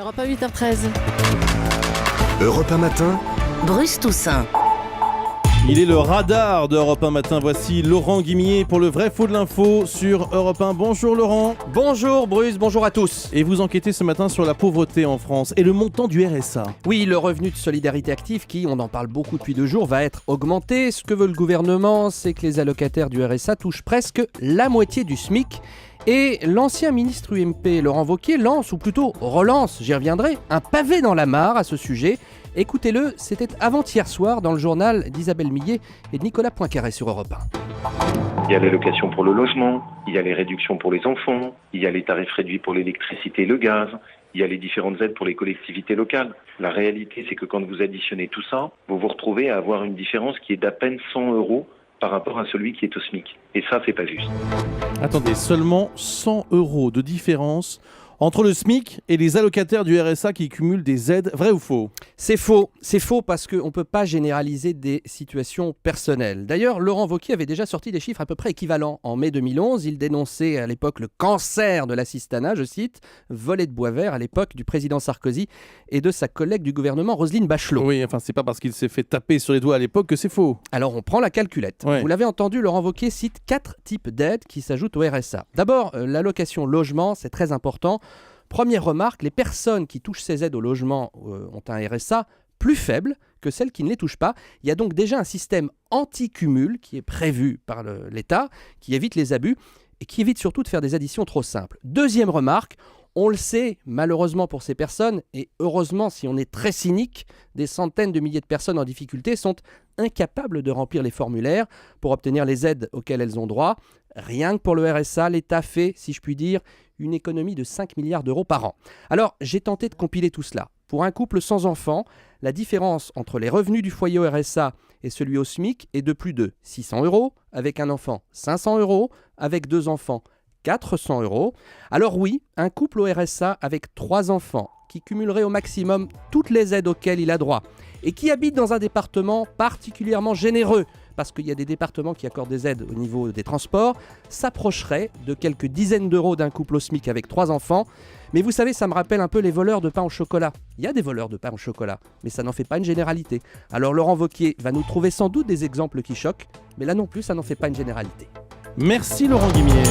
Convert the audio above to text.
Europe 1, 8h13. Europe 1 matin, Bruce Toussaint. Il est le radar d'Europe 1 matin. Voici Laurent Guimier pour le vrai faux de l'info sur Europe 1. Bonjour Laurent. Bonjour Bruce, bonjour à tous. Et vous enquêtez ce matin sur la pauvreté en France et le montant du RSA. Oui, le revenu de solidarité active qui, on en parle beaucoup depuis 2 jours, va être augmenté. Ce que veut le gouvernement, c'est que les allocataires du RSA touchent presque la moitié du SMIC. Et l'ancien ministre UMP Laurent Wauquiez lance, ou plutôt relance, j'y reviendrai, un pavé dans la mare à ce sujet. Écoutez-le, c'était avant-hier soir dans le journal d'Isabelle Millet et de Nicolas Poincaré sur Europe 1. Il y a l'allocation pour le logement, il y a les réductions pour les enfants, il y a les tarifs réduits pour l'électricité et le gaz, il y a les différentes aides pour les collectivités locales. La réalité, c'est que quand vous additionnez tout ça, vous vous retrouvez à avoir une différence qui est d'à peine 100 € par rapport à celui qui est au SMIC. Et ça, c'est pas juste. Attendez, seulement 100 € de différence entre le SMIC et les allocataires du RSA qui cumulent des aides, vrai ou faux ? C'est faux parce qu'on ne peut pas généraliser des situations personnelles. D'ailleurs, Laurent Wauquiez avait déjà sorti des chiffres à peu près équivalents. En mai 2011, il dénonçait à l'époque le cancer de l'assistanat, je cite, volet de bois vert à l'époque du président Sarkozy et de sa collègue du gouvernement Roselyne Bachelot. Oui, enfin c'est pas parce qu'il s'est fait taper sur les doigts à l'époque que c'est faux. Alors on prend la calculette. Ouais. Vous l'avez entendu, Laurent Wauquiez cite 4 types d'aides qui s'ajoutent au RSA. D'abord, l'allocation logement, c'est très important. Première remarque, les personnes qui touchent ces aides au logement ont un RSA plus faible que celles qui ne les touchent pas. Il y a donc déjà un système anti-cumul qui est prévu par l'État, qui évite les abus et qui évite surtout de faire des additions trop simples. Deuxième remarque, on le sait malheureusement pour ces personnes, et heureusement si on est très cynique, des centaines de milliers de personnes en difficulté sont incapables de remplir les formulaires pour obtenir les aides auxquelles elles ont droit. Rien que pour le RSA, l'État fait, si je puis dire, une économie de 5 milliards d'euros par an. Alors, j'ai tenté de compiler tout cela. Pour un couple sans enfant, la différence entre les revenus du foyer au RSA et celui au SMIC est de plus de 600 €, avec un enfant 500 €, avec 2 enfants 400 €. Alors oui, un couple au RSA avec 3 enfants qui cumulerait au maximum toutes les aides auxquelles il a droit et qui habite dans un département particulièrement généreux, parce qu'il y a des départements qui accordent des aides au niveau des transports, s'approcherait de quelques dizaines d'euros d'un couple au SMIC avec 3 enfants. Mais vous savez, ça me rappelle un peu les voleurs de pain au chocolat. Il y a des voleurs de pain au chocolat, mais ça n'en fait pas une généralité. Alors Laurent Wauquiez va nous trouver sans doute des exemples qui choquent, mais là non plus, ça n'en fait pas une généralité. Merci Laurent Guimier.